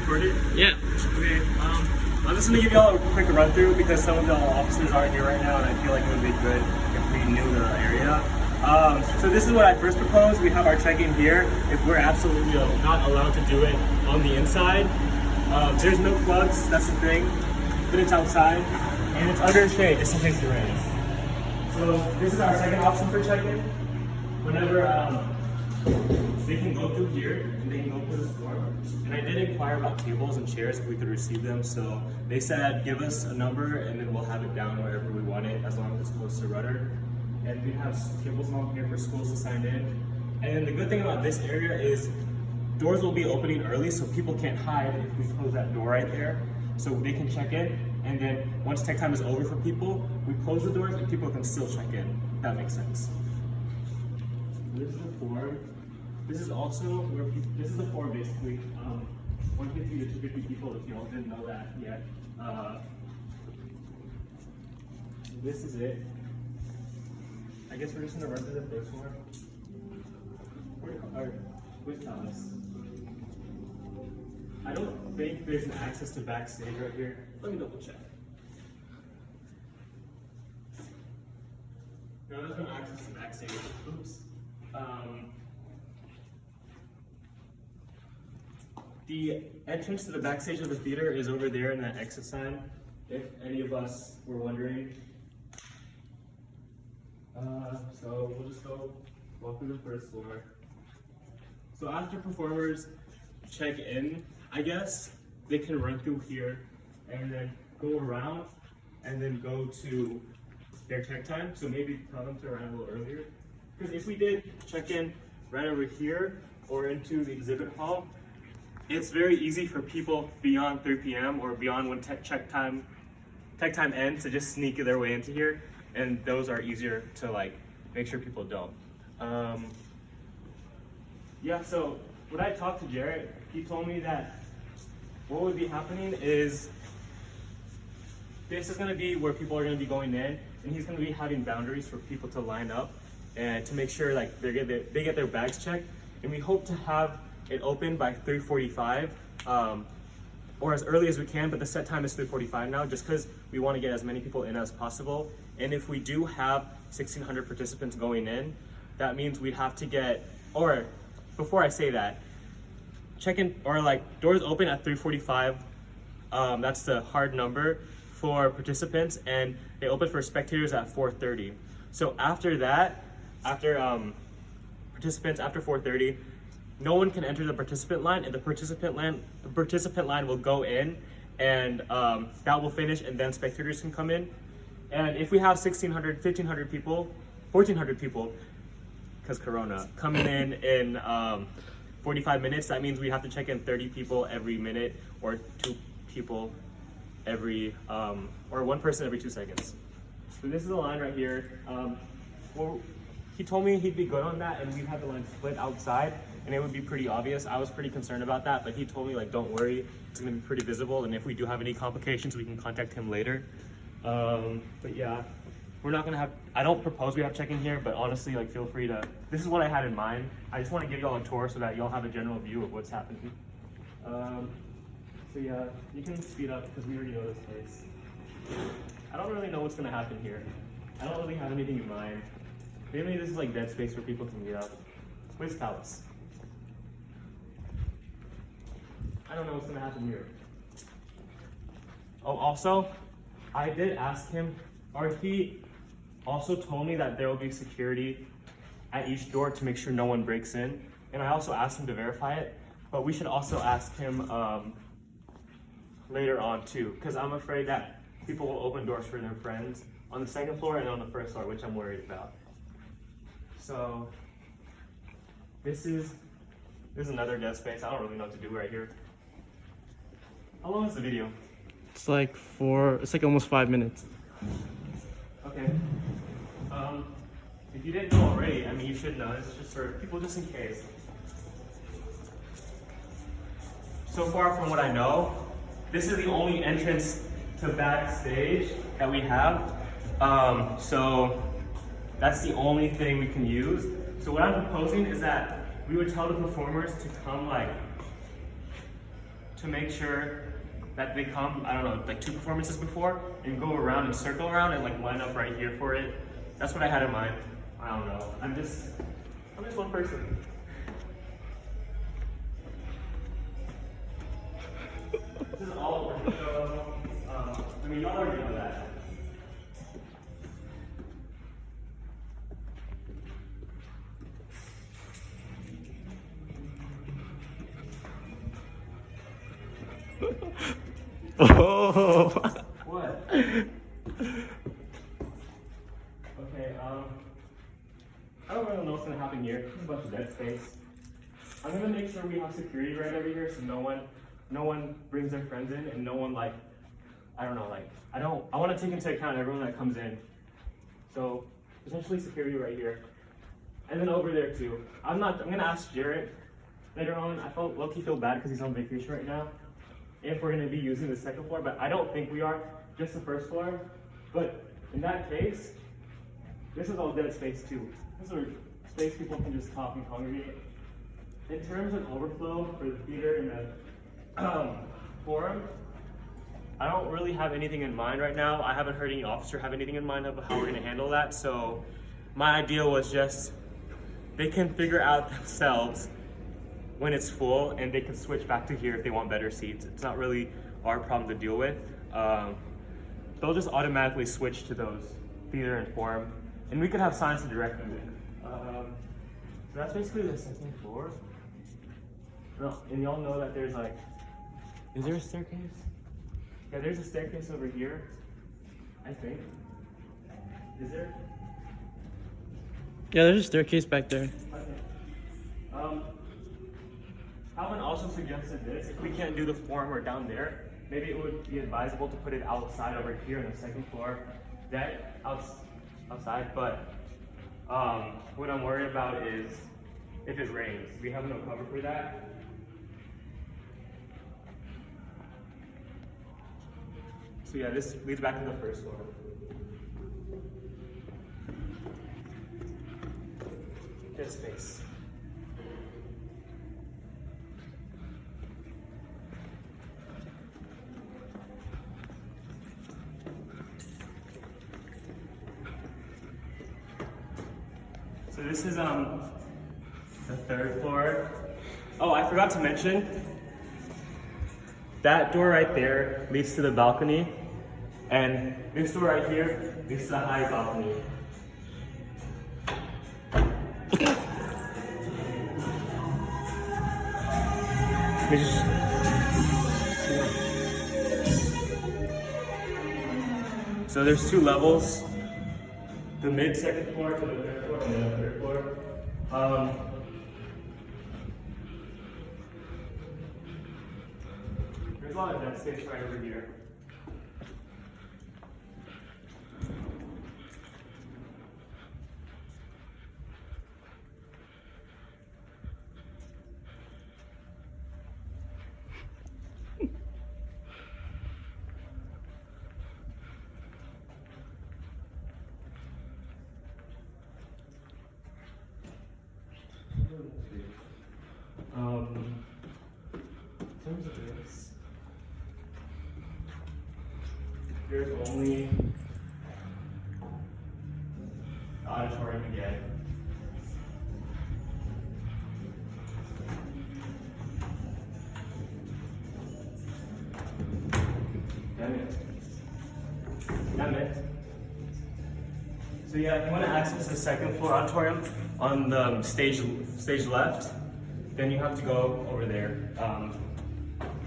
recorded? Yeah. Okay, I'm just gonna give y'all a quick run through because some of the officers aren't here right now and I feel like it would be good if we knew the area. So this is what I first proposed. We have our check-in here. If we're absolutely not allowed to do it on the inside, there's no plugs, that's the thing, but it's outside and it's under shade just in case it rains. So this is our second option for check-in. Whenever they can go through here and they can go through this door. And I did inquire about tables and chairs if we could receive them. So they said give us a number and then we'll have it down wherever we want it as long as it's close to Rudder. And we have tables along here for schools to sign in. And then the good thing about this area is doors will be opening early so people can't hide if we close that door right there. So they can check in, and then once tech time is over for people, we close the doors and people can still check in. If that makes sense. This is the floor. This is also where people, this is the floor basically. 150 to 250 people if y'all didn't know that yet. This is it. I guess we're just gonna run through the first floor. Which Thomas? I don't think there's an access to backstage right here. Let me double check. No, there's no access to backstage. Oops. The entrance to the backstage of the theater is over there in that exit sign, if any of us were wondering. So we'll just go walk through the first floor. So after performers check in, I guess they can run through here and then go around and then go to their check time. So maybe tell them to arrive a little earlier. Because if we did check in right over here or into the exhibit hall, it's very easy for people beyond 3 p.m. or beyond when tech time ends to just sneak their way into here, and those are easier to like make sure people don't. Yeah, so when I talked to Jarrett, he told me that what would be happening is this is going to be where people are going to be going in, and he's going to be having boundaries for people to line up and to make sure like they get their bags checked, and we hope to have it open by 3:45 or as early as we can, but the set time is 3:45 now just because we want to get as many people in as possible. And if we do have 1,600 participants going in, that means we'd have to get, or before I say that, check-in or like doors open at 3:45. That's the hard number for participants, and they open for spectators at 4:30. So after that, after participants after 4:30, no one can enter the participant line, and the participant line will go in, and that will finish, and then spectators can come in. And if we have 1,600, 1,500 people, 1,400 people, because Corona, coming in 45 minutes, that means we have to check in 30 people every minute, or 2 people every, or 1 person every 2 seconds. So this is the line right here. Well, he told me he'd be good on that, and we'd have the line split outside, and it would be pretty obvious. I was pretty concerned about that, but he told me like, don't worry, it's gonna be pretty visible, and if we do have any complications, we can contact him later. But yeah, we're not gonna have, I don't propose we have check-in here, but honestly, like feel free to, this is what I had in mind. I just wanna give y'all a tour so that y'all have a general view of what's happening. So yeah, you can speed up because we already know this place. I don't really know what's gonna happen here. I don't really have anything in mind. Maybe this is like dead space where people can meet up. Where's Palace? I don't know what's gonna happen here. Oh, also, I did ask him, or he also told me that there will be security at each door to make sure no one breaks in. And I also asked him to verify it, but we should also ask him later on too, because I'm afraid that people will open doors for their friends on the second floor and on the first floor, which I'm worried about. So this is another dead space. I don't really know what to do right here. How long is the video? It's like almost 5 minutes. Okay. If you didn't know already, I mean, you should know. It's just for people, just in case. So far from what I know, this is the only entrance to backstage that we have. So that's the only thing we can use. So what I'm proposing is that we would tell the performers to come like to make sure that they come, I don't know, like 2 performances before and go around and circle around and like line up right here for it. That's what I had in mind. I don't know. I'm just one person. This is all over the show. I mean, y'all already know that. Oh. What? Okay, I don't really know what's gonna happen here. There's a bunch of dead space. I'm gonna make sure we have security right over here so no one brings their friends in and no one like, I don't know, like, I wanna take into account everyone that comes in. So, essentially security right here. And then over there too. I'm gonna ask Jarrett later on. I low-key feel bad because he's on vacation right now. If we're gonna be using the second floor, but I don't think we are, just the first floor. But in that case, this is all dead space too. This is space people can just talk and congregate. In terms of overflow for the theater and the forum, I don't really have anything in mind right now. I haven't heard any officer have anything in mind of how we're gonna handle that. So my idea was just, they can figure out themselves when it's full and they can switch back to here if they want better seats. It's not really our problem to deal with. They'll just automatically switch to those theater and forum, and we could have signs to direct them in. So that's basically the second floor. No, and y'all know that there's like, is there a staircase? Yeah, there's a staircase over here, I think. Is there? Yeah, there's a staircase back there. Okay. Calvin also suggested this, if we can't do the forum or down there, maybe it would be advisable to put it outside over here on the second floor deck, outside, but what I'm worried about is if it rains. We have no cover for that. So yeah, this leads back to the first floor. Good space. So this is the third floor. Oh, I forgot to mention, that door right there leads to the balcony, and this door right here leads to the high balcony. So there's 2 levels. The mid second floor to the third floor and then the third floor. There's a lot of dead space right over here. In terms of this, there's only the auditorium again. Damn it. So yeah, if you want to access the second floor auditorium on the stage left, then you have to go over there.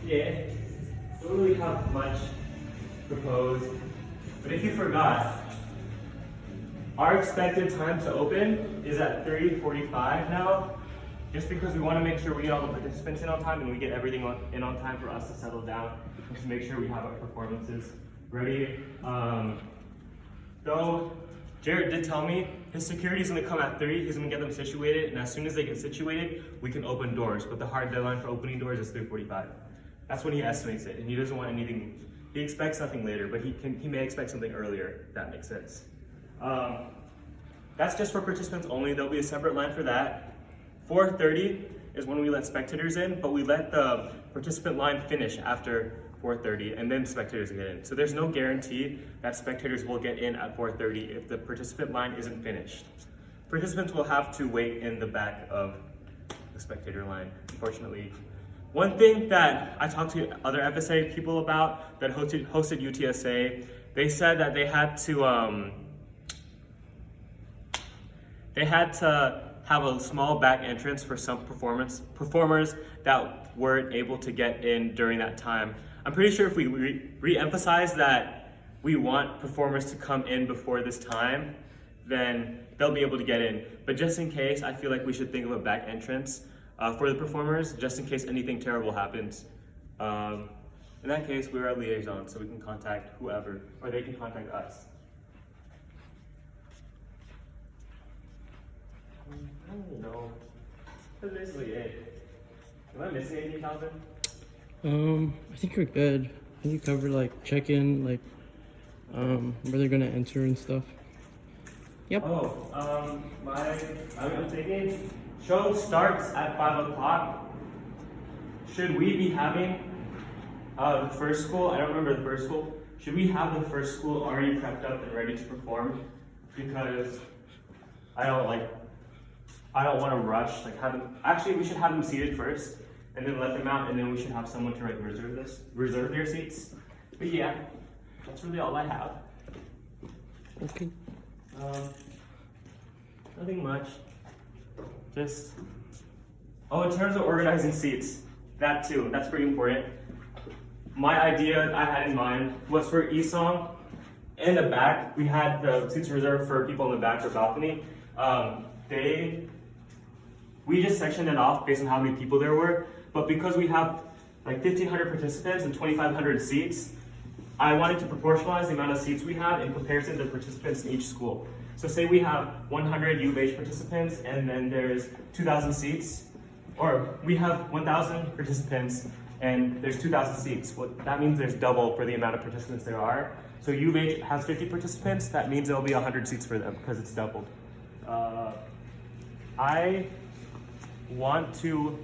Yeah, don't really have much proposed, but if you forgot, our expected time to open is at 3:45 now, just because we want to make sure we get all the participants in on time and we get everything in on time for us to settle down, just to make sure we have our performances ready. Though Jared did tell me his security is going to come at 3, he's going to get them situated, and as soon as they get situated, we can open doors, but the hard deadline for opening doors is 3:45. That's when he estimates it, and he doesn't want anything, he expects nothing later, but he may expect something earlier, if that makes sense. That's just for participants only. There'll be a separate line for that. 4:30 is when we let spectators in, but we let the participant line finish after 4:30 and then spectators get in. So there's no guarantee that spectators will get in at 4:30 if the participant line isn't finished. Participants will have to wait in the back of the spectator line, unfortunately. One thing that I talked to other FSA people about that hosted UTSA, they said that they had to have a small back entrance for some performers that weren't able to get in during that time. I'm pretty sure if we re-emphasize that we want performers to come in before this time, then they'll be able to get in. But just in case, I feel like we should think of a back entrance for the performers, just in case anything terrible happens. In that case, we're a liaison, so we can contact whoever, or they can contact us. I don't know. That's basically it. Am I missing anything, Calvin? I think we're good. I think you covered like check-in, like where they're gonna enter and stuff. Yep. Oh, I'm thinking show starts at 5 o'clock. Should we be having the first school? I don't remember the first school. Should we have the first school already prepped up and ready to perform? Because I don't want to rush. Like actually, we should have them seated first, and then let them out, and then we should have someone to reserve their seats. But yeah, that's really all I have. Okay. Nothing much. Just in terms of organizing seats, that too. That's pretty important. My idea I had in mind was for Esong. In the back, we had the seats reserved for people in the back or balcony. We just sectioned it off based on how many people there were, but because we have like 1,500 participants and 2,500 seats, I wanted to proportionalize the amount of seats we have in comparison to the participants in each school. So say we have 100 U of H participants and then there's 2,000 seats, or we have 1,000 participants and there's 2,000 seats. Well, that means there's double for the amount of participants there are. So U of H has 50 participants, that means there'll be 100 seats for them because it's doubled. I want to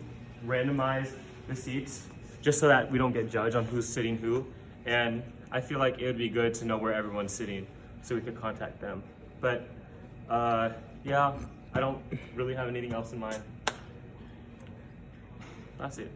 randomize the seats just so that we don't get judged on who's sitting who, and I feel like it would be good to know where everyone's sitting so we could contact them. But yeah, I don't really have anything else in mind. That's it.